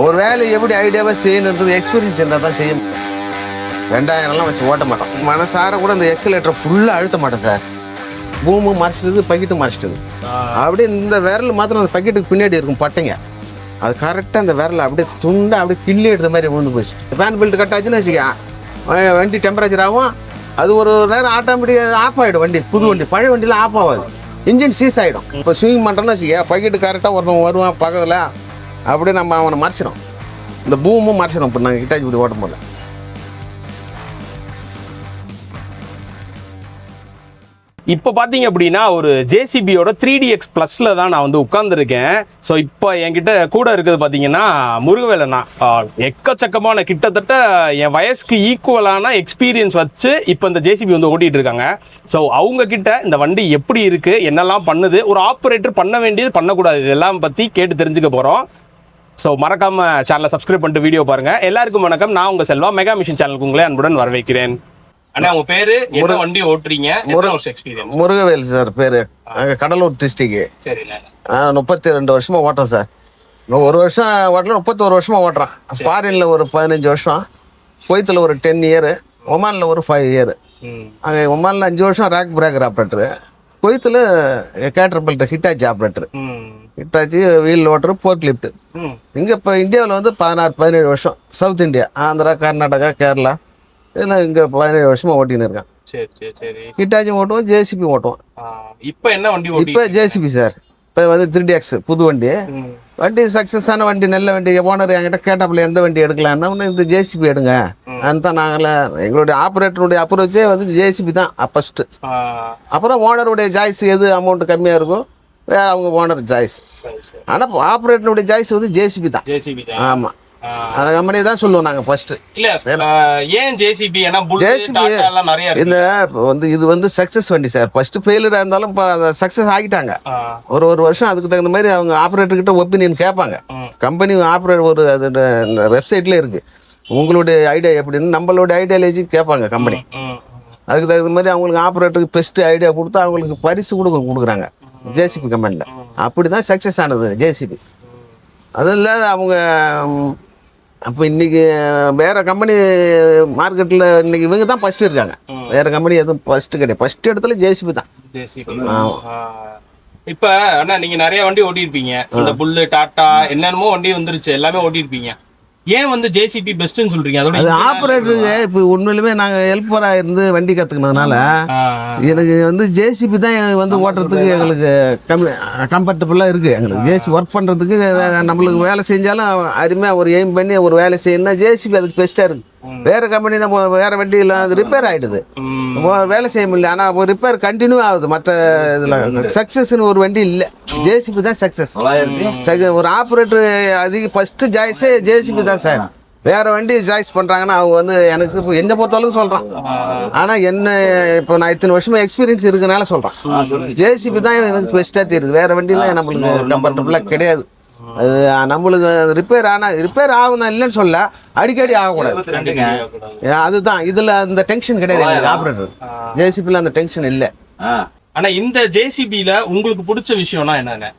ஒரு வேலை எப்படி ஐடியாவாக செய்யணுன்றது எக்ஸ்பீரியன்ஸ் இருந்தால் தான் செய்ய முடியும். 2000 வச்சு ஓட்ட மாட்டோம். மனசார கூட இந்த எக்ஸலேட்டரை ஃபுல்லாக அழுத்த மாட்டேன் சார். பூமும் மறைச்சிட்டது, பக்கெட்டும் மறைச்சிட்டது. அப்படியே இந்த விரல் மாத்திரம் அந்த பக்கெட்டுக்கு பின்னாடி இருக்கும் பட்டைங்க. அது கரெக்டாக அந்த விரலை அப்படியே துண்டா அப்படியே கிள்ளி எடுத்த மாதிரி விழுந்து போச்சு. ஃபேன் பெல்ட் கட்டாச்சுன்னு வச்சுக்க, வண்டி டெம்பரேச்சர் ஆகும். அது ஒரு நேரம் ஆட்டோமேட்டிக்காக ஆஃப் ஆகிடும். வண்டி புது வண்டி, பழைய வண்டியில் ஆஃப் ஆகாது, இன்ஜின் சீஸ் ஆகிடும். இப்போ ஸ்விங் பண்ணுறோன்னு வச்சுக்க, பக்கெட்டு கரெக்டாக ஒருத்தவங்க வருவான் பக்கத்தில், அப்படியே நம்ம அவனை மறைச்சிடும். இந்த பூமும் மறைச்சிடும். இப்போ நாங்கள் கிட்டாச்சி இப்படி ஓட்டும் போல இப்போ பார்த்தீங்க அப்படின்னா ஒரு ஜேசிபியோட 3DX ப்ளஸில் தான் நான் வந்து உட்காந்துருக்கேன். ஸோ இப்போ என்கிட்ட கூட இருக்குது பார்த்தீங்கன்னா முருகவேலண்ணா. எக்கச்சக்கமான கிட்டத்தட்ட என் வயசுக்கு ஈக்குவலான எக்ஸ்பீரியன்ஸ் வச்சு இப்போ இந்த ஜேசிபி வந்து ஓட்டிகிட்டு இருக்காங்க. ஸோ அவங்கக்கிட்ட இந்த வண்டி எப்படி இருக்குது, என்னெல்லாம் பண்ணுது, ஒரு ஆப்ரேட்டர் பண்ண வேண்டியது பண்ணக்கூடாது, இதெல்லாம் பற்றி கேட்டு தெரிஞ்சுக்க போகிறோம். ஸோ மறக்காமல் சேனலை சப்ஸ்கிரைப் பண்ணிட்டு வீடியோ பாருங்கள். எல்லாருக்கும் வணக்கம். நான் உங்கள் செல்வா. மெகா மிஷின் சேனலுக்கு உங்களே அன்புடன் வரவேற்கிறேன். அண்ணா உங்க பேரு, என்ன வண்டி ஓட்டுறீங்க, எக்ஸ்பீரியன்ஸ்? முருகவேல் சார் பேரு. நாங்கள் கடலூர் டிஸ்ட்ரிக்ட். சரிண்ணே. 32 வருஷமா ஓட்டுறோம் சார். ஒரு வருஷம் ஓட்டல, 31 வருஷமா ஓட்டுறோம். ஃபாரின்ல ஒரு 15 வருஷம், குவைத்தில் ஒரு 10 இயர், ஒமானில் ஒரு 5 இயர். அங்கே ஒமானில் 5 வருஷம் ரேக் பிரேக்கர் ஆப்ரேட்டரு, குவைத்தில் Caterpillar Hitachi operator. Hitachi wheel ஓட்டர், ஃபோர்க் லிஃப்ட். இங்கே இப்போ இந்தியாவில் வந்து 16-17 வருஷம். சவுத் இந்தியா, ஆந்திரா, கர்நாடகா, கேரளா, இதெல்லாம் இங்கே 17 வருஷமாக ஓட்டின்னு இருக்கேன். சரி சரி சரி. ஹிட்டாச்சி ஓட்டுவோம், ஜேசிபி ஓட்டுவோம். இப்போ என்ன வண்டி? இப்போ ஜேசிபி சார். இப்போ வந்து 3DX புது வண்டி. வண்டி சக்ஸஸான வண்டி, நல்ல வண்டி. ஓனர் என்கிட்ட கேட்டாப்புல எந்த வண்டி எடுக்கலான்னா இந்த ஜேசிபி எடுங்க தான். நாங்கள் எங்களுடைய ஆப்ரேட்டருடைய அப்ரோச்சே வந்து ஜேசிபி தான் ஃபஸ்ட்டு. அப்புறம் ஓனருடைய சாய்ஸ் எது அமௌண்ட் கம்மியாக இருக்கும் வேறு அவங்க ஓனர் சாய்ஸ். ஆனால் ஆப்ரேட்டருடைய சாய்ஸ் வந்து ஜேசிபி தான். ஆமாம், அந்த கம்பெனி தான் சொல்லுவோம் நாங்கள் ஃபர்ஸ்ட். ஏன் ஜேசிபி? இந்த வந்து இது வந்து சக்ஸஸ் வண்டி சார். ஃபர்ஸ்ட் ஃபெயிலியராக இருந்தாலும் இப்போ சக்ஸஸ் ஆகிட்டாங்க. ஒரு வருஷம் அதுக்கு தகுந்த மாதிரி அவங்க ஆப்ரேட்டர்கிட்ட ஒப்பீனியன் கேட்பாங்க. கம்பெனி ஆப்ரேட்டர் ஒரு அது வெப்சைட்லேயே இருக்குது. உங்களுடைய ஐடியா எப்படின்னு நம்மளோட ஐடியாலஜி கேட்பாங்க கம்பெனி. அதுக்கு தகுந்த மாதிரி அவங்களுக்கு ஆப்ரேட்டருக்கு பெஸ்ட்டு ஐடியா கொடுத்து அவங்களுக்கு பரிசு கொடுக்குறாங்க ஜேசிபி கம்பெனியில். அப்படி தான் சக்ஸஸ் ஆனது ஜேசிபி. அதுவும் இல்லாத அவங்க அப்போ இன்றைக்கி வேறு கம்பெனி மார்க்கெட்டில் இன்றைக்கி இவங்க தான் ஃபஸ்ட்டு இருக்காங்க. வேறு கம்பெனி எதுவும் ஃபஸ்ட்டு கிடையாது. ஃபஸ்ட்டு இடத்துல ஜேசிபி தான். இப்போ அண்ணா நீங்கள் நிறைய வண்டி ஓட்டியிருப்பீங்க. இந்த புல்லு, டாட்டா, என்னென்னமோ வண்டி வந்துருச்சு, எல்லாமே ஓட்டியிருப்பீங்க. ஏன் வந்து ஜேசிபி பெஸ்ட்னு சொல்றீங்க? அதோட அது ஆப்ரேட்டருக்கு இப்போ உண்மையிலுமே நாங்கள் ஹெல்ப்பராக இருந்து வண்டி கற்றுக்கினதுனால எனக்கு வந்து ஜேசிபி தான் எனக்கு வந்து ஓட்டுறதுக்கு எங்களுக்கு கம்ஃபர்டபுளாக இருக்குது. எங்களுக்கு ஜேசிபி ஒர்க் பண்ணுறதுக்கு நம்மளுக்கு வேலை செஞ்சாலும் அருமையாக ஒரு எய்ம் பண்ணி ஒரு வேலை செய்யணும்னா ஜேசிபி அதுக்கு பெஸ்ட்டாக இருக்குது. வேறு கம்பெனி நம்ம வேறு வண்டியில் அது ரிப்பேர் ஆகிடுது, வேலை செய்ய முடியல. ஆனால் ஒரு ரிப்பேர் கண்டினியூ ஆகுது. மற்ற இதில் சக்ஸஸ்ன்னு ஒரு வண்டி இல்லை, ஜேசிபி தான் சக்ஸஸ். ஒரு ஆப்ரேட்டர் அதிக ஃபஸ்ட்டு சாய்ஸே ஜேசிபி தான் சார். வேறு வண்டி சாய்ஸ் பண்ணுறாங்கன்னா அவங்க வந்து எனக்கு இப்போ என்னை பொறுத்தளவுக்கு சொல்கிறான். ஆனால் என்ன இப்போ நான் இத்தனை வருஷமாக எக்ஸ்பீரியன்ஸ் இருக்குனால சொல்கிறேன், ஜேசிபி தான் எனக்கு பெஸ்ட்டாக தெரியுது. வேறு வண்டியெலாம் நம்மளுக்கு கம்ஃபர்டபுளாக கிடையாது. அது நம்மளுக்கு ரிப்பேர் ஆகுனா இல்லைன்னு சொல்ல, அடிக்கடி ஆகக்கூடாது. அதுதான் இதில் அந்த டென்ஷன் கிடையாது. ஆப்ரேட்டர் ஜேசிபியில் அந்த டென்ஷன் இல்லை. ஆனால் இந்த ஜேசிபியில் உங்களுக்கு பிடிச்ச விஷயம்னா என்னென்ன?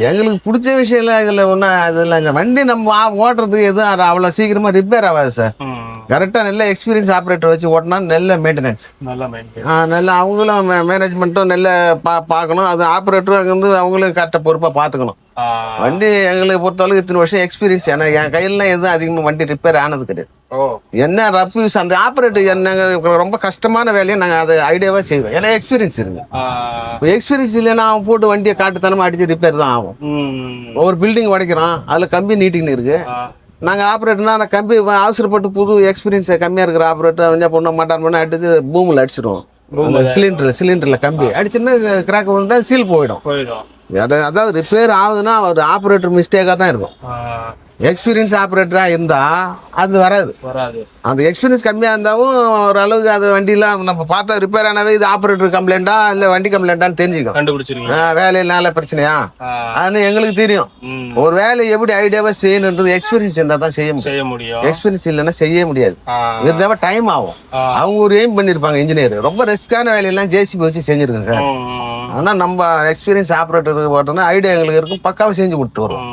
எங்களுக்கு பிடிச்ச விஷயம் இல்லை இதில் ஒன்றும். அதில் இந்த வண்டி நம்ம ஓட்டுறதுக்கு எதுவும் அவ்வளோ சீக்கிரமாக ரிப்பேர் ஆகாது சார். கரெக்டாக நல்ல எக்ஸ்பீரியன்ஸ் ஆப்ரேட்டர் வச்சு ஓட்டினா நல்ல மெயின்டெனன்ஸ். நல்ல அவங்களும் மேனேஜ்மெண்ட்டும் நல்ல பார்க்கணும். அது ஆப்ரேட்டரும் அங்கே வந்து அவங்களும் கரெக்டாக பொறுப்பாக பார்த்துக்கணும். வண்டி எங்களுக்கு பொறுத்தளவுக்கு இத்தனை வருஷம் எக்ஸ்பீரியன்ஸ். ஏன்னா என் கையிலாம் எதுவும் அதிகமாக வண்டி ரிப்பேர் ஆனது கிடையாது. என்ன ரஃப் யூஸ் அந்த ஆப்ரேட்டர் என்ன ரொம்ப கஷ்டமான வேலையை நாங்கள் அதை ஐடியாவாக செய்வோம். ஏன்னா எக்ஸ்பீரியன்ஸ் இருக்கு. எக்ஸ்பீரியன்ஸ் இல்லைன்னா அவன் போட்டு வண்டியை காட்டுத்தனமாக அடிச்சு ரிப்பேர் தான் ஆகும். ஒவ்வொரு பில்டிங் உடைக்கிறோம், அதில் கம்பி நீட்டின்னு இருக்கு. நாங்கள் ஆப்ரேட்டர்னா அந்த கம்பி அவசரப்பட்டு புது எக்ஸ்பீரியன்ஸ் கம்மியாக இருக்கிற ஆப்ரேட்டர் வந்து பொண்ணு மாட்டான் பண்ண அடிச்சு பூமில் அடிச்சிடுவோம். அந்த சிலிண்டரில் கம்பி அடிச்சுன்னா கிராக் விழுந்தா சீல் போயிடும். அதாவது ரிப்பேர் ஆகுதுன்னா ஒரு ஆப்ரேட்டர் மிஸ்டேக்காக தான் இருக்கும். எக்ஸ்பீரியன்ஸ் ஆப்ரேட்டராக இருந்தால் அது வராது. அந்த எக்ஸ்பீரியன்ஸ் கம்மியாக இருந்தாலும் ஓரளவுக்கு அது வண்டியெலாம் நம்ம பார்த்தா ரிப்பேர் ஆனவே இது ஆப்ரேட்டர் கம்ப்ளைண்ட்டா இல்லை வண்டி கம்ப்ளைண்ட்டான்னு தெரிஞ்சுக்கும். கண்டுபிடிச்சிருக்கோம் வேலையினால பிரச்சனையா அதுன்னு எங்களுக்கு தெரியும். ஒரு வேலை எப்படி ஐடியாவாக செய்யணுன்றது எக்ஸ்பீரியன்ஸ் இருந்தால் தான் செய்ய முடியும். எக்ஸ்பீரியன்ஸ் இல்லைன்னா செய்ய முடியாது. இருந்தால் டைம் ஆகும். அவங்க ஒரு எய்ம் பண்ணியிருப்பாங்க இன்ஜினியர். ரொம்ப ரிஸ்க்கான வேலையெல்லாம் ஜேசிபி வச்சு செஞ்சுருக்கேன் சார். ஆனால் நம்ம எக்ஸ்பீரியன்ஸ் ஆப்ரேட்டர் ஓட்டோன்னா ஐடியா எங்களுக்கு இருக்கும், பக்காவாக செஞ்சு கொடுத்து வரும்.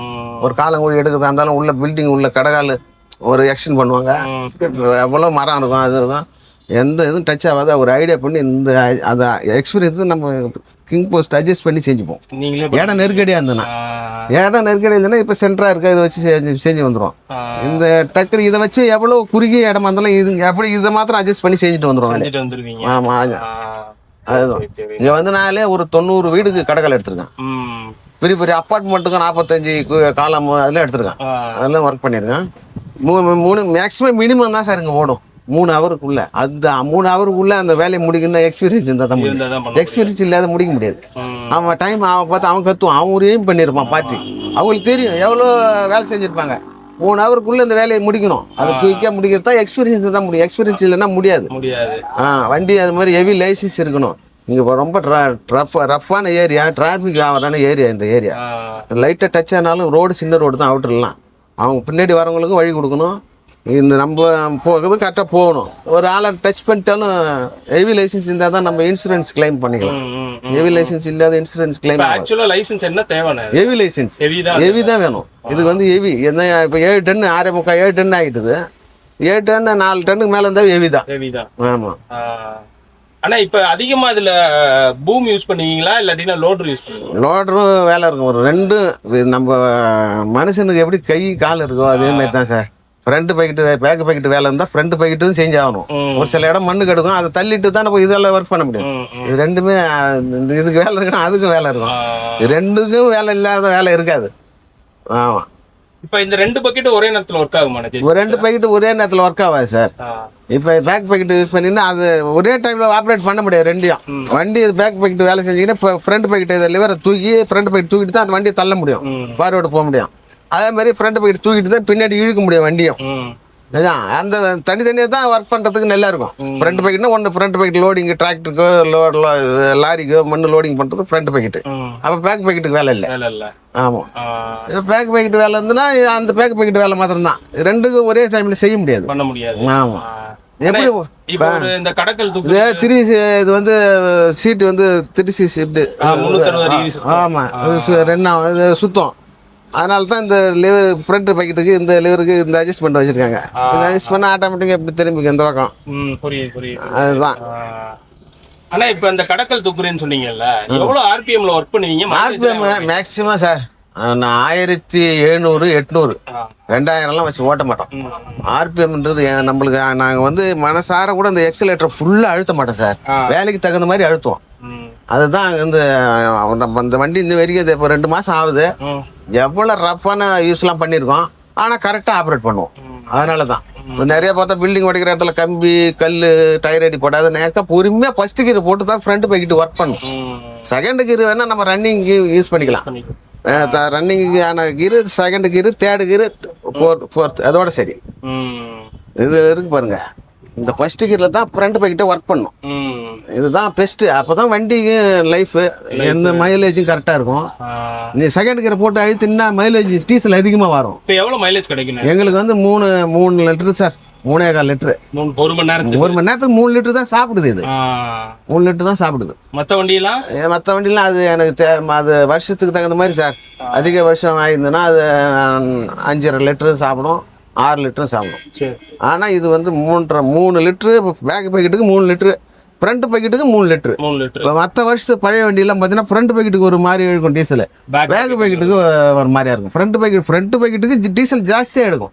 ஒரு காலம் கூட எடுக்கிறதா இருந்தாலும் உள்ள பில்டிங் உள்ள கடைகால் ஒரு எக்ஸ்டெண்ட் பண்ணுவாங்க. எவ்வளோ மரம் இருக்கும், அது இருக்கும், எந்த இதுவும் டச் ஆகாத ஒரு ஐடியா பண்ணி இந்த அதை எக்ஸ்பீரியன்ஸு நம்ம கிங் போஸ்ட் அட்ஜஸ்ட் பண்ணி செஞ்சுப்போம். இடம் நெருக்கடியாக இருந்ததுன்னா இடம் நெருக்கடியாக இருந்ததுன்னா இப்போ சென்டராக இருக்க இதை வச்சு செஞ்சு வந்துடும். இந்த டக்குனு இதை வச்சு எவ்வளோ குறுகிய இடமா இருந்தாலும் இது எப்படி இதை மாத்திரம் அட்ஜஸ்ட் பண்ணி செஞ்சுட்டு வந்துடுவோம். ஆமாம், அதுதான். இங்கே வந்து நாளே ஒரு 90 வீடுக்கு கடைகள் எடுத்திருக்கேன். பெரிய பெரிய அப்பார்ட்மெண்ட்டுக்கும் 45 காலம் அதெல்லாம் எடுத்திருக்கேன். அதெல்லாம் ஒர்க் பண்ணியிருக்கேன். 3 மேக்ஸிமம் மினிமம் தான் சார் இங்கே ஓடும் 3 ஹவருக்குள்ள. அந்த 3 ஹவருக்குள்ள அந்த வேலையை முடிக்கணும். எக்ஸ்பீரியன்ஸ் இருந்தால் தான் முடியும். எக்ஸ்பீரியன்ஸ் இல்லாத முடிக்க முடியாது. அவன் டைம் அவன் பார்த்து அவன் கற்றுவான். அவன் ஒரு எய்ம் பண்ணியிருப்பான் பார்ட்டி. அவங்களுக்கு தெரியும் எவ்வளோ வேலை செஞ்சுருப்பாங்க. 3 ஹவருக்குள்ளே இந்த வேலையை முடிக்கணும். அது குயிக்காக முடிக்கிறது தான் எக்ஸ்பீரியன்ஸ் தான் முடியும். எக்ஸ்பீரியன்ஸ் இல்லைன்னா முடியாது. வண்டி அது மாதிரி ஹெவி லைசன்ஸ் இருக்கணும். இங்கே ரொம்ப ரஃப்பான ஏரியா, டிராஃபிக் ஆகிறான ஏரியா. இந்த ஏரியா லைட்டாக டச் ஆனாலும் ரோடு சின்ன ரோடு தான், அவுட்டர்லாம். அவங்க பின்னாடி வரவங்களுக்கும் வழி கொடுக்கணும். இந்த நம்ம போகிறது கரெக்டாக போகணும். ஒரு ஆளை டச் பண்ணிட்டாலும் ஹெவி லைசன்ஸ் இருந்தால் தான் நம்ம இன்சூரன்ஸ் கிளைம் பண்ணிக்கலாம். ஹெவி லைசன்ஸ் இல்லாத இன்சூரன்ஸ் கிளைம் லைசன்ஸ் என்ன தேவை? ஹெவி லைசன்ஸ் ஹெவி தான் வேணும். இதுக்கு வந்து ஹெவி என்ன இப்போ 7 டன் 6.25 7 டன் ஆகிட்டுது. 7 டன் 4 டன்னுக்கு மேலே இருந்தால் ஹெவி தான். ஆமாம். ஆனா இப்ப அதிகமா இதுல பூம் யூஸ் பண்ணுவீங்களா இல்லாட்டினா லோடர் யூஸ் பண்ணுவீங்களா? லோடரும் வேலை இருக்கும். ஒரு 2 நம்ம மனுஷனுக்கு எப்படி கை கால் இருக்கோ அதே மாதிரி தான் சார். ஃப்ரண்ட் பைக்கிட்டு பேக் பைக்கிட்டு வேலை இருந்தால் ஃப்ரண்ட் பைக்கிட்டும் செஞ்சு ஆகணும். ஒரு சில இடம் மண்ணு கெடுக்கும், அதை தள்ளிட்டு தான் நம்ம இதெல்லாம் ஒர்க் பண்ண முடியும். இது ரெண்டுமே இதுக்கு வேலை இருக்குன்னா அதுக்கும் வேலை இருக்கும். ரெண்டுக்கும் வேலை இல்லாத வேலை இருக்காது. ஆமாம். இப்போ இந்த 2 பக்கெட் ஒரே நேரத்தில் ஒர்க் ஆகுமா? ஒரு 2 பக்கெட் ஒரே நேரத்தில் ஒர்க் ஆகாது சார். இப்போ பேக் பக்கெட் யூஸ் பண்ணினா அது ஒரே டைமில் ஆப்ரேட் பண்ண முடியாது ரெண்டையும். வண்டி பேக் பக்கெட் வேலை செஞ்சீங்கன்னா ஃப்ரண்ட் பக்கெட் இதை லிவரை தூக்கி ஃப்ரண்ட் பக்கெட் தூக்கிட்டு தான் அந்த வண்டியை தள்ள முடியும், ஃபார்வேர்டு போக முடியும். அதே மாதிரி ஃப்ரண்ட் பக்கெட் தூக்கிட்டு தான் பின்னாடி இழுக்க முடியும் வண்டியும். அதான் அந்த தனித்தனியாக தான் ஒர்க் பண்ணுறதுக்கு நல்லா இருக்கும். ஃப்ரண்ட் பக்கெட்னா ஒன்று ஃப்ரண்ட் பக்கெட் லோடிங்கு, டிராக்டருக்கோ லாரிக்கோ மண்ணு லோடிங் பண்ணுறது ஃப்ரண்ட் பக்கெட்டு. அப்போ பேக் பக்கெட்டுக்கு வேலை இல்லை. ஆமாம். பேக் பக்கெட் வேலை இருந்துன்னா அந்த பேக் பக்கெட் வேலை மாத்திரம் தான். ரெண்டுக்கும் ஒரே டைமில் செய்ய முடியாது. ஆமாம். எப்படி இந்த கடக்கல் இது வந்து சீட்டு வந்து 3C ஷிஃப்ட்டு. ஆமாம், இது சுத்தம். அதனால தான் இந்த லிவர் ஃப்ரண்ட் பக்கெட்டுக்கு இந்த லிவருக்கு இந்த அட்ஜஸ்ட்மெண்ட் வச்சிருக்காங்க. இந்த அட்ஜஸ்ட் பண்ண ஆட்டோமேட்டிக்காக எப்படி திரும்பிக்கும் இந்த பக்கம். அதுதான். ஆனா இப்போ இந்த கடக்கல் தூக்குறேன்னு சொன்னீங்கல்ல, எவ்வளோ ஆர்பிஎம்ல ஒர்க் பண்ணுவீங்க? ஆர்பிஎம் மேக்ஸிமம் சார் நான் 1700 800 2000லாம் வச்சு ஓட்ட மாட்டோம். ஆர்பிஎம்ன்றது நம்மளுக்கு நாங்கள் வந்து மனசார கூட இந்த எக்ஸலேட்டர் ஃபுல்லாக அழுத்த மாட்டோம் சார். வேலைக்கு தகுந்த மாதிரி அழுத்துவோம். அதுதான் இந்த நம்ம இந்த வண்டி இந்த வரைக்கும் இப்போ 2 மாதம் ஆகுது. எவ்வளோ ரஃப்பான யூஸ்லாம் பண்ணியிருக்கோம், ஆனால் கரெக்டாக ஆப்ரேட் பண்ணுவோம். அதனால தான் இப்போ நிறைய பார்த்தா பில்டிங் உடைக்கிற இடத்துல கம்பி கல் டயர் அடி போடாது. நேக்காக பொறுமையாக ஃபர்ஸ்ட் கீர் போட்டு தான் ஃப்ரண்ட் பைக்கிட்டு ஒர்க் பண்ணும். செகண்ட் கீர் வேணால் நம்ம ரன்னிங்கு யூஸ் பண்ணிக்கலாம். ரன்னிங்கு ஆன கீரு, செகண்ட் கீரு, தேர்டு கீரு, ஃபோர்த் அதோட சரி. இது இருக்கு பாருங்க, இந்த ஃபர்ஸ்ட் கீரில் தான் ஃப்ரண்ட் பைக்கிட்ட ஒர்க் பண்ணும். இதுதான் பெஸ்ட்டு. அப்போ தான் வண்டிக்கு லைஃபு எந்த மைலேஜும் கரெக்டாக இருக்கும். நீ செகண்ட் கீரை போட்டு அழுத்தினா மைலேஜ் டீசல் அதிகமாக வரும். இப்போ எவ்வளோ மைலேஜ் கிடைக்கும்? எங்களுக்கு வந்து 3 லிட்டரு சார். 3.25 லிட்டரு. 1 மணி நேரத்துக்கு 3 லிட்டர் தான் சாப்பிடுது. இது 3 லிட்டர் தான் சாப்பிடுது. மற்ற வண்டியெல்லாம் அது எனக்கு அது வருஷத்துக்கு தகுந்த மாதிரி சார். அதிக வருஷம் ஆயிருந்ததுன்னா அது 5.5 லிட்டரு சாப்பிடும், 6 லிட்டரும் சாப்பிடும். ஆனால் இது வந்து 3 லிட்டரு பேக் பைக்கெட்டுக்கு 3 லிட்டரு, ஃப்ரண்ட் பைக்கெட்டுக்கு 3 லிட்டரு. இப்போ மற்ற வருஷத்து பழைய வண்டியெல்லாம் பார்த்தீங்கன்னா ஃப்ரண்ட் பைக்கெட்டுக்கு ஒரு மாதிரி இருக்கும் டீசல், பேக் பைக்கெட்டுக்கு ஒரு மாதிரியா இருக்கும். ஃப்ரண்ட் பைக்கெட்டுக்கு டீசல் ஜாஸ்தியாக எடுக்கும்.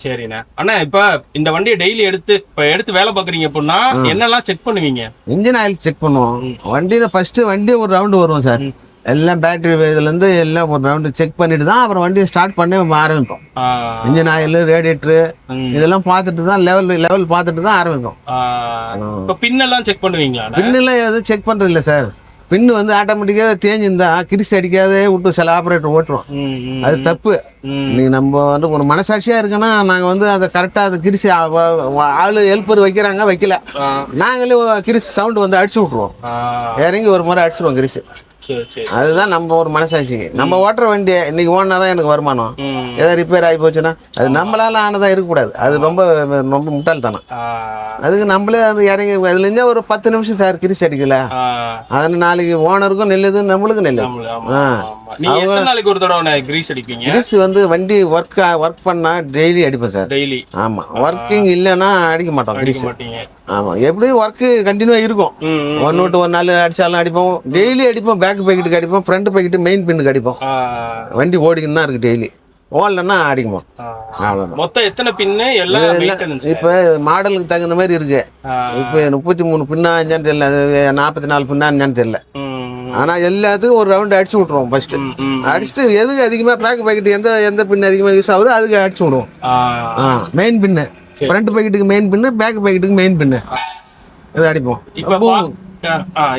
சரிண்ணா. அண்ணா இப்போ இந்த வண்டியை டெய்லி எடுத்து வேலை பார்க்குறீங்க அப்படின்னா என்னெல்லாம் செக் பண்ணுவீங்க? இன்ஜின் ஆயில் செக் பண்ணுவோம். வண்டியில் ஃபர்ஸ்ட் வண்டி ஒரு ரவுண்டு வருவோம் சார். எல்லாம் பேட்டரி இதுலேருந்து எல்லாம் ஒரு ரவுண்டு செக் பண்ணிட்டு தான் அப்புறம் வண்டியை ஸ்டார்ட் பண்ணி ஆரம்பிப்போம். இன்ஜின் ஆயில், ரேடியேட்டரு இதெல்லாம் பார்த்துட்டு தான் லெவல் பார்த்துட்டு தான் ஆரம்பிப்போம். இப்போ பின்னெல்லாம் செக் பண்ணுவீங்களா? பின்னெல்லாம் எதுவும் செக் பண்ணுறது இல்லை சார். பின்னு வந்து ஆட்டோமேட்டிக்காக தேஞ்சிருந்தா கிரிசி அடிக்காதே விட்டு சில ஆப்ரேட்டர் ஓட்டுறோம். அது தப்பு. நீ நம்ம வந்து ஒரு மனசாட்சியாக இருக்குன்னா நாங்கள் வந்து அதை கரெக்டாக அது கிரிசி ஆள் ஹெல்ப்பர் வைக்கிறாங்க, வைக்கல நாங்களே கிரிசி சவுண்டு வந்து அடிச்சு விட்ருவோம். இறங்கி ஒரு முறை அடிச்சிடுவோம் கிரிசி. அதுதான் நம்ம ஒரு மனசாட்சிக்கு. நம்ம ஓட்டுற வண்டியை இன்னைக்கு ஓடினா தான் எனக்கு வருமானம். ஏதாவது ரிப்பேர் ஆகி போச்சுன்னா அது நம்மளால ஆனதாக இருக்கக்கூடாது. அது ரொம்ப ரொம்ப முட்டாள்தானம். அதுக்கு நம்மளே அது இறங்கி அதுல இருந்தா ஒரு 10 நிமிஷம் சார் கிரிசி அடிக்கல, அதனால நாளைக்கு ஓனருக்கும் நெல்லுது, நம்மளுக்கும் நெல்லுது. நீங்க எத்தனை நாளைக்கு ஒரு தடவை கிரீஸ் அடிப்பீங்க? கிரீஸ் வந்து வண்டி ஒர்க் பண்ணா டெய்லி அடிப்பேன் சார். டெய்லி? ஆமா, ஒர்க்கிங் இல்லைன்னா அடிக்க மாட்டோம் கிரீஸ். மாட்டீங்க? ஆமா, எப்படியும் ஒர்க்கு கண்டினியூவா இருக்கும். ஒன்று விட்டு ஒரு நாள் அடிச்சாலும் அடிப்போம், டெய்லி அடிப்போம். பேக் பேக்கெட்டுக்கு அடிப்போம், ஃப்ரண்ட் பேக்கெட்டு மெயின் பின்னுக்கு அடிப்போம். வண்டி ஓடிக்கின்னு தான் இருக்கு டெய்லி. ஓடலன்னா அடிக்குமா, அவ்வளோதான். மொத்தம் எத்தனை பின்னு எல்லாம்? இப்போ மாடலுக்கு தகுந்த மாதிரி இருக்கு. இப்போ 33 பின்னா அஞ்சான்னு தெரியல, 44 பின்னா அஞ்சான்னு தெரியல. ஆனா எல்லாத்துக்கும் ஒரு ரவுண்ட் அடிச்சு விட்ருவோம் ஃபர்ஸ்ட். அடிச்சுட்டு எதுக்கு அதிகமா பேக் பாக்கெட் எந்த பின் அதிகமா யூஸ் ஆகுதோ அதுக்கு அடிச்சு விடுவோம். மெயின் பின்னு, ஃப்ரண்ட் பாக்கெட்டுக்கு மெயின் பின்னு, பேக் பாக்கெட்டுக்கு மெயின் பின்னு இது அடிப்போம்.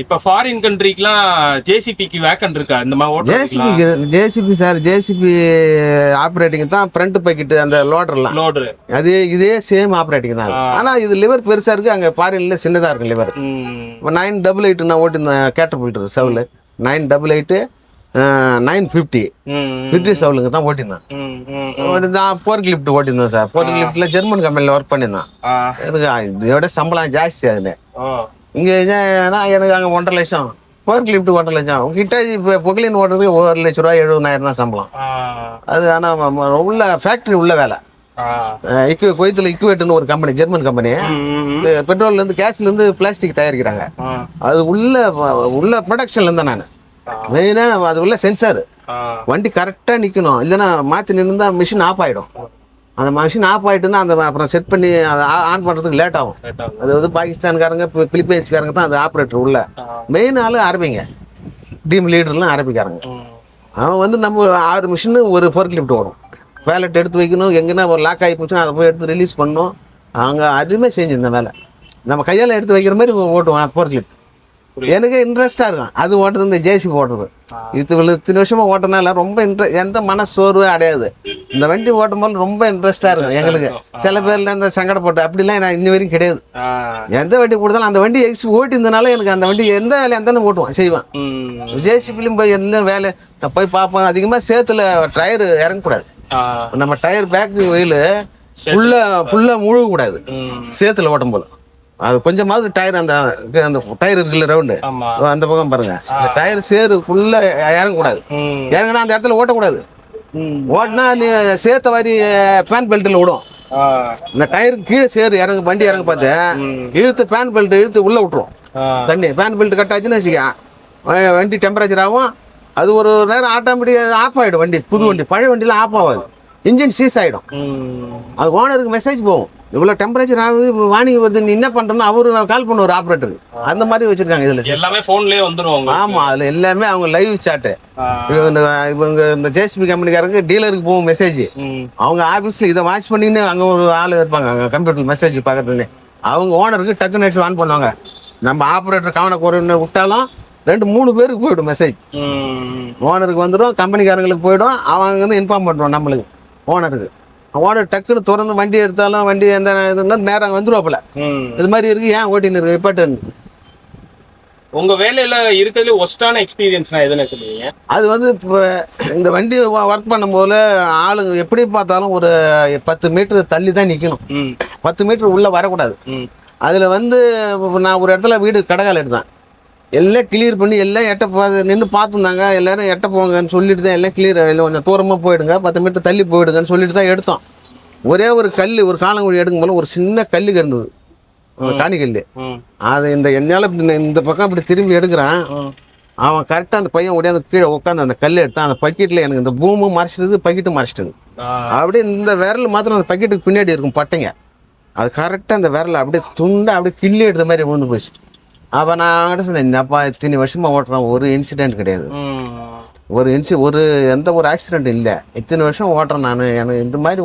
இப்ப ஃபாரின் கண்ட்ரிக்குலாம் ஜேசிபிக்கு வேக்கன்ட் இருக்கா? இந்த மாதிரி ஜேசிபி சார், ஜேசிபி ஆப்ரேட்டிங் தான் ஃப்ரண்ட் பாக்கெட் அந்த லோடர்லாம் இதே சேம் ஆப்ரேட்டிங் தான். ஆனா இது லிவர் பெருசா இருக்கு, அங்க ஃபாரின்ல சின்னதா இருக்கு லிவர். 988 நான் ஓட்டிருந்தேன் கேட்டர்பில்டர் செவலு 988 950 செவலுங்க தான் ஓட்டிருந்தேன். போர்க் லிஃப்ட் ஓட்டிருந்தேன் சார். போர்க் லிஃப்ட்ல ஜெர்மன் கம்பெனில ஒர்க் பண்ணியிருந்தேன். எனக்கு இதோட சம்பளம் ஜாஸ்தி அதுல. இங்க எனக்கு அங்க 1.5 லட்சம், போர்க் லிஃப்ட் 1.5 லட்சம். கிட்ட இப்போ பொகலின் ஓட்டுறதுக்கு 1 லட்ச ரூபாய் 70,000 தான் சம்பளம். அது ஆனா உள்ள ஃபேக்டரி உள்ள வேலை. குவைத்தில் இக்குவேட்னு ஒரு கம்பெனி, ஜெர்மன் கம்பெனி. பெட்ரோல்ல இருந்து கேஸ்ல இருந்து பிளாஸ்டிக் தயாரிக்கிறாங்க. அது உள்ள ப்ரொடக்ஷன்ல இருந்தேன் நான். மெயினா அது உள்ள சென்சார். வண்டி கரெக்டா நிக்கணும், இல்லைன்னா மாத்தி நின்று மிஷின் ஆஃப் ஆயிடும். அந்த மிஷின் ஆஃப் ஆயிட்டுன்னா அந்த அப்புறம் செட் பண்ணி அதை ஆன் பண்றதுக்கு லேட் ஆகும். அது வந்து பாகிஸ்தான்காரங்க பிலிப்பைன்ஸ்காரங்க தான் அது ஆப்ரேட்டர் உள்ள. மெயின் ஆளு அரபிங்க, டீம் லீடர்லாம் அரபிக்காரங்க. அவன் வந்து நம்ம 6 மிஷின் ஒரு ஃபோர்க் லிஃப்ட் வரும். வேலட் எடுத்து வைக்கணும், எங்கன்னா ஒரு லாக் ஆகி போச்சுன்னா அதை போய் எடுத்து ரிலீஸ் பண்ணணும். அங்கே அதுவுமே செஞ்சிருந்தேன் வேலை. நம்ம கையால் எடுத்து வைக்கிற மாதிரி ஓட்டுவோம் ஃபோர்க் லிஃப்ட். எனக்கு இன்ட்ரெஸ்டாக இருக்கும் அது ஓட்டுறது. இந்த ஜேசிபி ஓட்டுறது இத்தனை வருஷமா ஓட்டுறதுனால ரொம்ப எந்த மனசோர்வே அடையாது. இந்த வண்டி ஓட்டும் போது ரொம்ப இன்ட்ரெஸ்டாக இருக்கும் எங்களுக்கு. சில பேர்ல இந்த சங்கடப்பட்டு அப்படிலாம் நான் இன்ன வரைக்கும் கிடையாது. எந்த வண்டி கொடுத்தாலும் அந்த வண்டி ஓட்டி இருந்தனால எனக்கு அந்த வண்டி எந்த வேலை எந்த ஓட்டுவேன் செய்வேன். ஜேசிபிலையும் போய் எந்த வேலை நான் போய் பார்ப்பேன். அதிகமாக சேத்துல டயர் இறங்கக்கூடாது. நம்ம டயர் பேக் வெயில் ஃபுல்லா முழுகக்கூடாது சேத்துல ஓட்டும் போல. அது கொஞ்சமாவது டயர் அந்த டயர் இருக்குல்ல ரவுண்டு அந்த பக்கம் பாருங்க, அந்த டயர் சேரு ஃபுல்லா இறங்கக்கூடாது. இறங்கினா அந்த இடத்துல ஓட்டக்கூடாது. ஓட்டினா நீ சேத்த வாரி ஃபேன் பெல்ட்டில் விடும். இந்த டயருக்கு கீழே சேரு வண்டி இறங்க பார்த்து இழுத்து ஃபேன் பெல்ட் இழுத்து உள்ள விட்டுரும் தண்ணி. ஃபேன் பெல்ட் கட் ஆச்சுன்னு வச்சுக்க வண்டி டெம்பரேச்சர் ஆகும். அது ஒரு நேரம் ஆட்டோமேட்டிக்காக ஆஃப் ஆகிடும் வண்டி. புது வண்டி பழைய வண்டியில் ஆஃப் ஆகாது, இன்ஜின் சீஸ் ஆகிடும். அது ஓனருக்கு மெசேஜ் போகும், இவ்வளோ டெம்பரேச்சர் ஆகுது, வார்னிங் வருது, நீ என்ன பண்ணுறோன்னு அவரு கால் பண்ணுவார் ஆப்ரேட்டருக்கு. அந்த மாதிரி வச்சிருக்காங்க இதில் எல்லாமே ஃபோன்லேயே வந்துடும். ஆமாம், அதில் எல்லாமே அவங்க லைவ் சாட்டு. இவங்க இந்த ஜேசிபி கம்பெனிக்காரங்க டீலருக்கு போகும் மெசேஜ். அவங்க ஆஃபீஸில் இதை வாட்ச் பண்ணின்னு அங்கே ஒரு ஆள் இருப்பாங்க, அங்கே கம்ப்யூட்டர் மெசேஜ் பார்க்கறதுன்னு. அவங்க ஓனருக்கு டக்குன்னு அடிச்சு ஆன் பண்ணுவாங்க. நம்ம ஆப்ரேட்டர் கவனக்குறைன்னு விட்டாலும் 2-3 பேருக்கு போயிடும் மெசேஜ். ஓனருக்கு வந்துடும், கம்பெனிக்காரங்களுக்கு போயிடும். அவங்க வந்து இன்ஃபார்ம் பண்ணுறோம் நம்மளுக்கு ஓனருக்கு. ஓனர் டக்குன்னு திறந்து வண்டி எடுத்தாலும் வண்டி எந்த நேரம் வந்துருவாப்புல. இது மாதிரி இருக்கு, ஏன் ஓட்டின்னு இருக்கு நிப்பாட்டு. உங்க வேலையில இருக்கிறதுல ஒஸ்டான எக்ஸ்பீரியன்ஸ்னா எதுன்னு சொல்லுவீங்க? அது வந்து இப்போ இந்த வண்டி ஒர்க் பண்ணும்போது ஆளுங்க எப்படி பார்த்தாலும் ஒரு 10 மீட்டர் தள்ளி தான் நிற்கணும். 10 மீட்டர் உள்ள வரக்கூடாது. அதுல வந்து நான் ஒரு இடத்துல வீடு கடைகால் எடுத்தேன். எல்லாம் கிளியர் பண்ணி எல்லாம் நின்று பார்த்துருந்தாங்க. எல்லாரும் எட்ட போங்கன்னு சொல்லிட்டு தான் எல்லாம் கிளியர், கொஞ்சம் தூரமாக போயிடுங்க, 10 மீட்டர் தள்ளி போயிடுங்கன்னு சொல்லிட்டு தான் எடுத்தோம். ஒரே ஒரு கல், ஒரு காலங்குழி எடுக்கும் போல ஒரு சின்ன கல் கிடந்தது, காணிக்கல். அது என்னால் இந்த பக்கம் இப்படி திரும்பி எடுக்கிறான். அவன் கரெக்டாக அந்த பையன் ஓடியாந்து கீழே உட்காந்து அந்த கல் எடுத்தான். அந்த பக்கெட்டில் எனக்கு இந்த பூமும் மறைச்சிட்டது, பக்கெட்டும் மறைச்சிட்டது. அப்படியே இந்த விரல் மாத்திரம் அந்த பக்கெட்டுக்கு பின்னாடி இருக்கும் பட்டைங்க. அது கரெக்டாக அந்த விரலை அப்படியே துண்டை அப்படியே கிள்ளி எடுத்த மாதிரி விழுந்து போச்சு. அப்போ நான் அவங்ககிட்ட சொன்னேன், இந்த அப்பா இத்தனை வருஷமாக ஓட்டுறேன், ஒரு இன்சிடென்ட் கிடையாது, ஒரு எந்த ஒரு ஆக்சிடென்ட் இல்லை. இத்தனை வருஷம் ஓட்டுறேன் நான். எனக்கு இந்த மாதிரி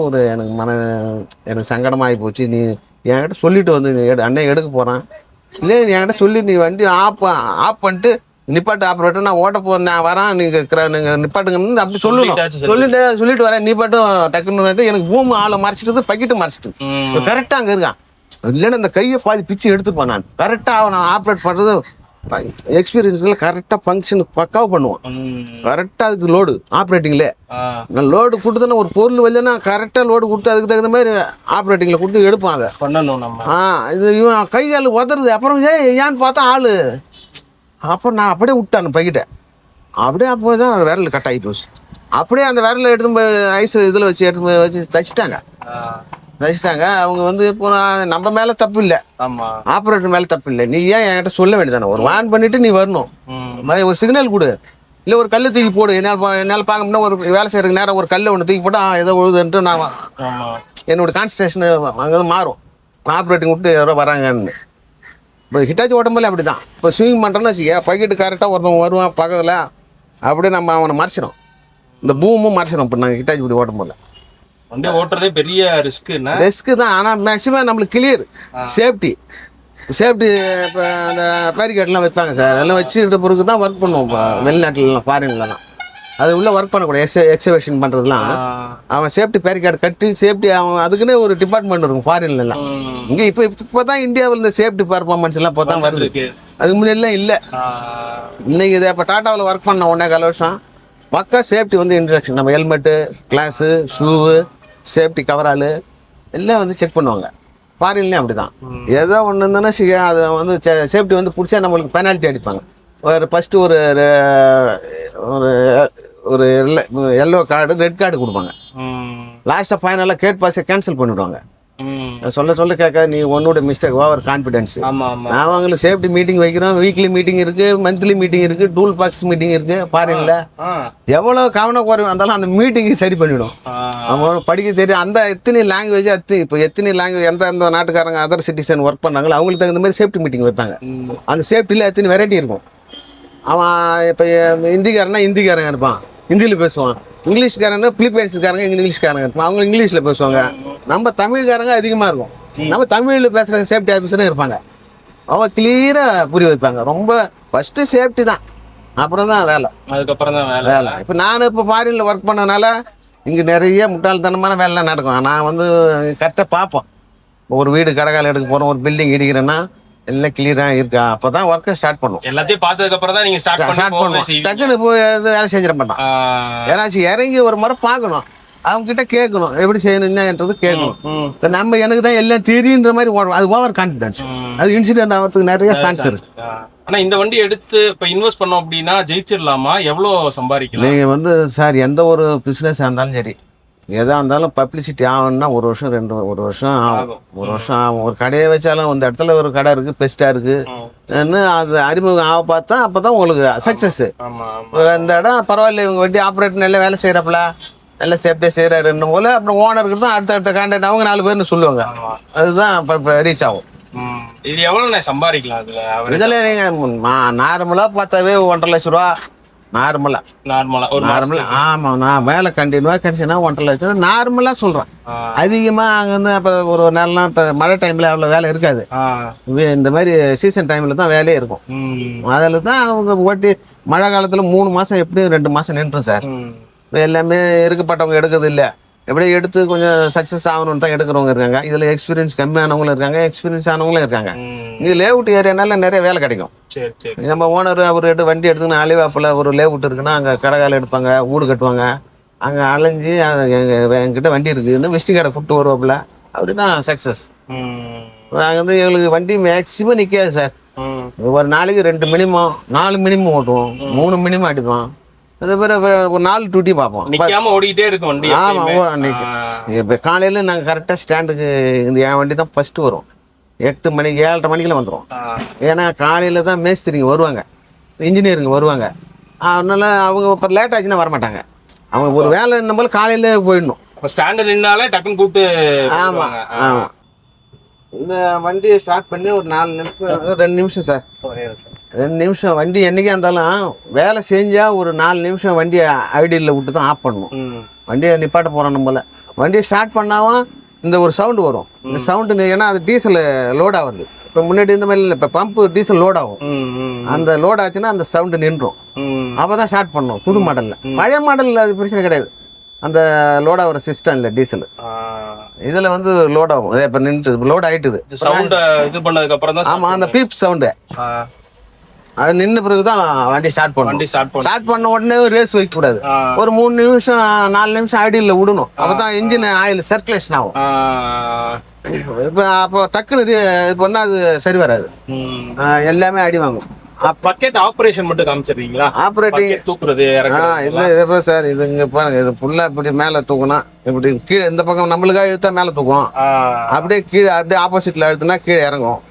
எனக்கு சங்கடமாகி போச்சு. நீ என்கிட்ட சொல்லிட்டு வந்து அண்ணன் எடுக்க போகிறான் இல்லை, நீ என்கிட்ட சொல்லி நீ வண்டி ஆஃப் பண்ணிட்டு நிப்பாட்டு ஆப்ரேட்டர், நான் ஓட்ட போகிறேன், நான் வரேன், நீங்கள் நிப்பாட்டுங்கன்னு அப்படி சொல்லணும். சொல்லிட்டு வரேன், நிப்பாட்டும் டக்குன்னு. எனக்கு பூமி ஆளை மறைச்சிட்டு பக்கெட்டு மறைச்சிட்டு கரெக்டாக அங்கே இருக்கான். இல்லைன்னா அந்த கையை பாதி பிச்சு எடுத்துருப்பான். நான் கரெக்டாக அவனை ஆப்ரேட் பண்ணுறது எக்ஸ்பீரியன்ஸ்ல கரெக்டாக ஃபங்க்ஷன் பக்காவாக பண்ணுவான். கரெக்டாக அதுக்கு லோடு ஆப்ரேட்டிங்ல நான் லோடு கொடுத்தேன்னா ஒரு பொருள் வரலன்னா கரெக்டாக லோடு கொடுத்து அதுக்கு தகுந்த மாதிரி ஆப்ரேட்டிங்கில் கொடுத்து எடுப்பான். அதை பண்ணணும் நம்ம. இது இவன் கை கால் உதறது. அப்புறம் ஏன்னு பார்த்தா ஆள். அப்புறம் நான் அப்படியே விட்டான் பைக்கிட்ட. அப்படியே அப்போ தான் விரல் கட் ஆகி போச்சு. அப்படியே அந்த விரலை எடுத்து போய் ஐஸ் இதில் வச்சு தைச்சிட்டாங்க. அவங்க வந்து இப்போ நம்ம மேலே தப்பு இல்லை, ஆப்ரேட்டர் மேலே தப்பு இல்லை. நீ ஏன் என்கிட்ட சொல்ல வேண்டியதானே, ஒரு வான் பண்ணிட்டு நீ வரணும், ஒரு சிக்னல் கொடு, இல்லை ஒரு கல் தூக்கி போடு. என்னால் பார்க்க முடியும், ஒரு வேலை செய்யறதுக்கு நேரம் ஒரு கல்லை ஒன்று தூக்கி போட்டால் ஏதோ உழுதுன்ட்டு நான் என்னோட கான்சன்ட்ரேஷன் அங்கே மாறும். ஆப்ரேட்டிங் விட்டு யாரோ வராங்கன்னு. இப்போ ஹிட்டாச்சி ஓட்டும்போது அப்படி தான். இப்போ ஸ்விமிங் பண்ணுறோன்னு வச்சுக்க, பக்கெட்டு கரெக்டாக ஒருத்தன் வருவான் பக்கத்தில், அப்படியே நம்ம அவனை மறைச்சிடும், இந்த பூமும் மறைச்சிடும். இப்போ நாங்கள் ஹிட்டாச்சி இப்படி ஓட்டும் போல வண்டி ஓட்டுறதே பெரிய ரிஸ்க்கு தான். ஆனால் மேக்ஸிமம் நம்மளுக்கு கிளியர் சேஃப்டி இப்போ அந்த பேரிகேட்லாம் வைப்பாங்க சார், எல்லாம் வச்சுக்கிட்ட பிறகு தான் ஒர்க் பண்ணுவோம். இப்போ வெளிநாட்டிலலாம் ஃபாரின்லலாம் அது உள்ளே ஒர்க் பண்ணக்கூடாது. எக்ஸிபிஷன் பண்ணுறதுலாம் அவன் சேஃப்டி பேரிகேட் கட்டி சேஃப்டி அவன் அதுக்குன்னே ஒரு டிபார்ட்மெண்ட் இருக்கும் ஃபாரின்லலாம். இங்கே இப்போ தான் இந்தியாவில் இந்த சேஃப்டி பர்ஃபார்மன்ஸ் எல்லாம் இப்போ தான் வருது, அதுக்கு முன்னாடிலாம் இல்லை. இன்னைக்கு இதை இப்போ டாட்டாவில் ஒர்க் பண்ண 1.25 வருஷம் பக்கா சேஃப்டி வந்து இன்ட்ரடக்ஷன். நம்ம ஹெல்மெட்டு, கிளாஸு, ஷூவு, சேஃப்டி கவரால் எல்லாம் வந்து செக் பண்ணுவாங்க. ஃபாரின்லேயும் அப்படி தான். ஏதோ ஒன்று இருந்ததுன்னா அதை வந்து சேஃப்டி வந்து பிடிச்சா நம்மளுக்கு பெனால்ட்டி அடிப்பாங்க. ஃபஸ்ட்டு ஒரு ஒரு எல்லோ கார்டு, ரெட் கார்டு கொடுப்பாங்க. லாஸ்ட்டாக ஃபைனலாக கேட் பாஸை கேன்சல் பண்ணிவிடுவாங்க. சொல்ல கேட்க நீ உன்னோட மிஸ்டேக், ஓவர் கான்ஃபிடென்ஸ். நான் அவங்களுக்கு சேஃப்டி மீட்டிங் வைக்கிறோம், வீக்லி மீட்டிங் இருக்குது, மந்த்லி மீட்டிங் இருக்குது, டூல் பாக்ஸ் மீட்டிங் இருக்குது. ஃபாரினில் எவ்வளோ கவனக்குறைவு வந்தாலும் அந்த மீட்டிங்கு சரி பண்ணிவிடும். அவங்க படிக்க தெரியும். அந்த எத்தனை லாங்குவேஜ் இப்போ எத்தனை லாங்குவேஜ் எந்த நாட்டுக்காரங்க அதர் சிட்டிசன் ஒர்க் பண்ணாங்களோ அவங்களுக்கு தகுந்த மாதிரி சேஃப்டி மீட்டிங் வைப்பாங்க. அந்த சேஃப்டியில் எத்தனை வெரைட்டி இருக்கும். அவன் இப்போ ஹிந்திக்காரன் இருப்பான், ஹிந்தியில் பேசுவான். இங்கிலீஷ்காரங்க பிலிப்பைன்ஸ்காரங்க இங்கிலீஷ்காரங்க இருப்பாங்க, அவங்க இங்கிலீஷில் பேசுவாங்க. நம்ம தமிழ்காரங்க அதிகமாக இருக்கும், நம்ம தமிழில் பேசுகிற சேஃப்டி ஆஃபீஸரும் இருப்பாங்க. அவங்க கிளியராக புரிய வைப்பாங்க. ரொம்ப ஃபஸ்ட்டு சேஃப்டி தான், அப்புறம் தான் வேலை. அதுக்கப்புறம் தான் வேலை. இப்போ நான் இப்போ ஃபாரினில் ஒர்க் பண்ணனால இங்கே நிறைய முட்டாள்தனமான வேலைலாம் நடக்கும். நான் வந்து கரெக்டாக பார்ப்போம். ஒரு வீடு கடைக்கால எடுக்க போகிறோம், ஒரு பில்டிங் இடிக்கிறேன்னா எல்லாம் கிளியராக இருக்கா, அப்போ தான் ஒர்க்கை ஸ்டார்ட் பண்ணுவோம். எல்லாத்தையும் பார்த்ததுக்கப்புறம் தான் நீங்கள் ஸ்டார்ட் பண்ணுவோம். டக்குன்னு போய் வேலை செஞ்சிட மாட்டோம். ஏன்னாச்சும் இறங்கி ஒரு முறை பார்க்கணும், அவங்க கிட்ட கேட்கணும் எப்படி செய்யணும் என்னன்றது கேட்கணும். இப்போ நம்ம எனக்கு தான் எல்லாம் தெரியுன்ற மாதிரி ஓடும், அது ஓவர் கான்ஃபிடன்ஸ், அது இன்சிடென்ட் ஆகிறதுக்கு நிறைய சான்ஸ் இருக்கு. ஆனால் இந்த வண்டி எடுத்து இப்போ இன்வெஸ்ட் பண்ணோம் அப்படின்னா ஜெயிச்சிடலாமா? எவ்வளோ சம்பாதிக்கலாம்? நீங்கள் வந்து சார் எந்த ஒரு பிஸ்னஸாக இருந்தாலும் சரி, எதாக இருந்தாலும் பப்ளிசிட்டி ஆகணும்னா ஒரு வருஷம் ஒரு வருஷம் ஆகும். ஒரு கடையை வச்சாலும் அந்த இடத்துல ஒரு கடை இருக்குது, பெஸ்ட்டாக இருக்குன்னு அது அறிமுகம் ஆக பார்த்தா அப்போ தான் உங்களுக்கு சக்ஸஸ்ஸு. இந்த இடம் பரவாயில்ல, இவங்க வண்டி ஆப்ரேட்டர் நல்லா வேலை செய்கிறப்பல நல்லா சேஃப்டியாக செய்கிறாருன்னு போல அப்புறம் ஓனருக்கு தான் அடுத்த கான்டாக்ட் அவங்க 4 பேர்னு சொல்லுவாங்க. அதுதான் இப்போ ரீச் ஆகும். இது எவ்வளோ சம்பாதிக்கலாம் இதில் நீங்கள் நார்மலாக பார்த்தாவே 1.5 லட்ச ரூபா. நார்மலா ஆமாம், நான் வேலை கண்டினியூவாக கிடைச்சுன்னா 1.5 லட்சம் நார்மலாக சொல்கிறேன். அதிகமாக அங்கே வந்து அப்போ ஒரு நேரம்லாம் இப்போ மழை டைமில் அவ்வளோ வேலை இருக்காது. இந்த மாதிரி சீசன் டைமில் தான் வேலையே இருக்கும். அதில் தான் அவங்க ஓட்டி மழை காலத்தில் 3 மாதம் எப்படியும் 2 மாதம் நின்றும் சார். இப்போ எல்லாமே இருக்கப்பட்டவங்க எடுக்கிறது இல்லை, எப்படியே எடுத்து கொஞ்சம் சக்ஸஸ் ஆகணும்னு தான் எடுக்கிறவங்க இருக்காங்க. இதில் எக்ஸ்பீரியன்ஸ் கம்மியானவங்களும் இருக்காங்க, எக்ஸ்பீரியன்ஸ் ஆனவங்களும் இருக்காங்க. இது லேஅவுட் ஏரியானால நிறைய வேலை கிடைக்கும். நம்ம ஓனர் அவர் வண்டி எடுத்துக்கின்னு அழிவாப்பில் ஒரு லேஅவுட் இருக்குன்னா அங்கே கடைகால எடுப்பாங்க, வீடு கட்டுவாங்க, அங்கே அலைஞ்சி எங்கிட்ட வண்டி இருக்குதுன்னு விசிட்டிங் கார்டை கூப்பிட்டு வருவாப்புல, அப்படின்னா சக்ஸஸ். நாங்கள் வந்து எங்களுக்கு வண்டி மேக்ஸிமம் நிற்காது சார். ஒரு நாளைக்கு 2 மினிமம் 4 மினிமம் ஓட்டுவோம், 3 மினிமம் அடிப்போம். அது பேர் ஒரு 4 டூட்டி பார்ப்போம். ஓடிக்கிட்டே இருக்கும் வண்டி. ஆமாம், இப்போ காலையில் நாங்கள் கரெக்டாக ஸ்டாண்டுக்கு இந்த என் வண்டி தான் ஃபஸ்ட்டு வரும். 8 மணிக்கு 7:30 மணிக்கெல்லாம் வந்துடும். ஏன்னா காலையில் தான் மேஸ்திரிங்க வருவாங்க, இன்ஜினியருங்க வருவாங்க. அதனால அவங்க இப்போ லேட் ஆச்சுன்னா வரமாட்டாங்க. அவங்க ஒரு வேலை போல காலையில் போயிடணும். இப்போ ஸ்டாண்டு நின்னாலே டக்குன்னு கூப்பிட்டு. ஆமாம் ஆமாம். இந்த வண்டியை ஸ்டார்ட் பண்ணி ஒரு 4 நிமிஷம் 2 நிமிஷம் சார், 2 நிமிஷம் வண்டி என்றைக்கா இருந்தாலும் வேலை செஞ்சால் ஒரு 4 நிமிஷம் வண்டியை ஐடியில் விட்டு தான் ஆஃப் பண்ணணும். வண்டியை நிப்பாட்ட போகிறோம் நம்மள. வண்டியை ஸ்டார்ட் பண்ணாமல் இந்த ஒரு சவுண்டு வரும். இந்த சவுண்டு ஏன்னா அது டீசல் லோட் ஆகுது. இப்போ முன்னாடி இந்த மாதிரி இல்லை, இப்போ பம்பு டீசல் லோட் ஆகும். அந்த லோட் ஆச்சுன்னா அந்த சவுண்டு நின்றும். அப்போ தான் ஸ்டார்ட் பண்ணணும். புது மாடலில். பழைய மாடலில் அது பிரச்சனை கிடையாது, அந்த லோட் ஆகிற சிஸ்டம் இல்லை டீசல். இதில் வந்து லோட் ஆகும். அதே இப்போ நின்று லோட் ஆகிட்டுது. சவுண்டு இது பண்ணதுக்கப்புறம் தான். ஆமாம், அந்த பீப் சவுண்டு அது நின்று பிறகு தான் வண்டி ஸ்டார்ட் பண்ணணும். ஸ்டார்ட் பண்ண உடனே ரேஸ் வைக்கக்கூடாது. ஒரு 3 நிமிஷம் 4 நிமிஷம் ஐடியில் விடணும். அப்போ தான் இன்ஜின் ஆயில் சர்க்குலேஷன் ஆகும். இப்போ அப்போ டக்குன்னு இது பண்ணால் அது சரி வராது, எல்லாமே அடி வாங்கும். பக்கெட் ஆபரேஷன் மட்டும் காமிச்சிருக்கீங்களா? ஆப்ரேட்டிங் தூக்குறது இது சார், இது இங்க பாருங்க, இது ஃபுல்லா இப்படி மேல தூக்கணும், இப்படி கீழே இந்த பக்கம் நம்மளுக்காக இழுத்தா மேல தூக்கும், அப்படியே கீழே அப்படியே ஆப்போசிட்ல அழுத்தினா கீழே இறங்கும்.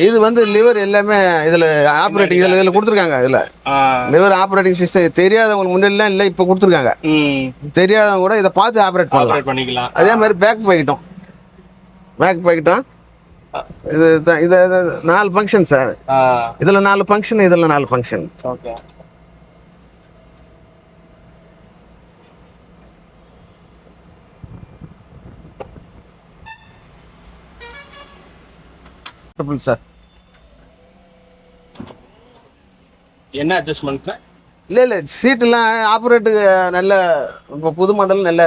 இது வந்து லிவர் எல்லாமே இதுல ஆப்ரேட்டிங் இதுல கொடுத்துருக்காங்க. இதுல லிவர் ஆப்ரேட்டிங் சிஸ்டம் தெரியாதவங்களுக்கு முன்னாடிலாம் இல்லை, இப்போ கொடுத்துருக்காங்க. தெரியாதவங்க கூட இதை பார்த்து ஆப்ரேட் பண்ணிக்கலாம். அதே மாதிரி பேக் பாக்கெட்டும் இது 4 ஃபங்க்ஷன் சார். இதுல 4 ஃபங்க்ஷன், இதுல 4 ஃபங்க்ஷன். ஓகே. சார் என்ன அட்ஜஸ்ட்மெண்ட்? இல்ல சீட்டெல்லாம் ஆப்ரேட்டுக்கு நல்ல, இப்போ புது மாடல் நல்லா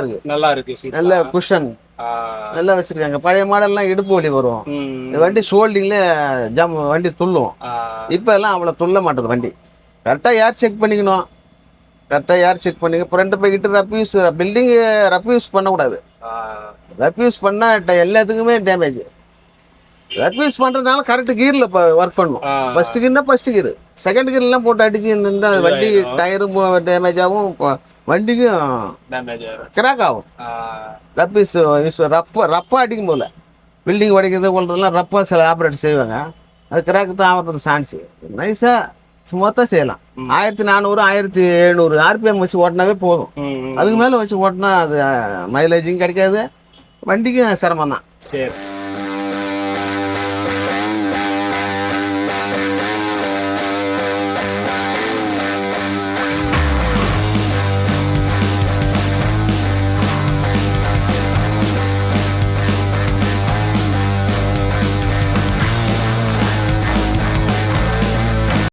இருக்கு சீட் நல்ல குஷன் நல்லா வச்சிருக்காங்க. பழைய மாடல்லாம் இடுப்பு வலி வரும். இந்த வண்டி ஷோல்டிங்ல வண்டி துள்ளும். இப்போ எல்லாம் அவ்வளோ துள்ள மாட்டேது வண்டி. கரெக்டாக ஏர் செக் பண்ணிக்கணும், ஃப்ரண்ட் போய்கிட்டு பில்டிங் ரஃப் யூஸ் பண்ணக்கூடாது. ரஃப் யூஸ் பண்ணால் எல்லாத்துக்குமே டேமேஜ். ரஃப் யூஸ் பண்ணுறதுனால கரெக்ட் கீரில் இப்போ ஒர்க் பண்ணும். ஃபர்ஸ்ட் கீர், செகண்ட் கீர்லாம் போட்டு அடிச்சு இந்த வண்டி டயரும் டேமேஜ் ஆகும், வண்டிக்கும் கிராக் ஆகும். ரப்பாக அடிக்கும் போல பில்டிங் உடைக்கிறது கொள்றதுலாம் ரப்பாக சில ஆப்ரேட் செய்வாங்க. அது கிராக் தான் ஆகிறது சான்ஸ். நைஸாக ஸ்மூத்தாக செய்யலாம். 1400 1700 RPM வச்சு ஓட்டினாவே போதும். அதுக்கு மேலே வச்சு ஓட்டினா அது மைலேஜும் கிடைக்காது, வண்டிக்கும் சிரமம் தான். சரி.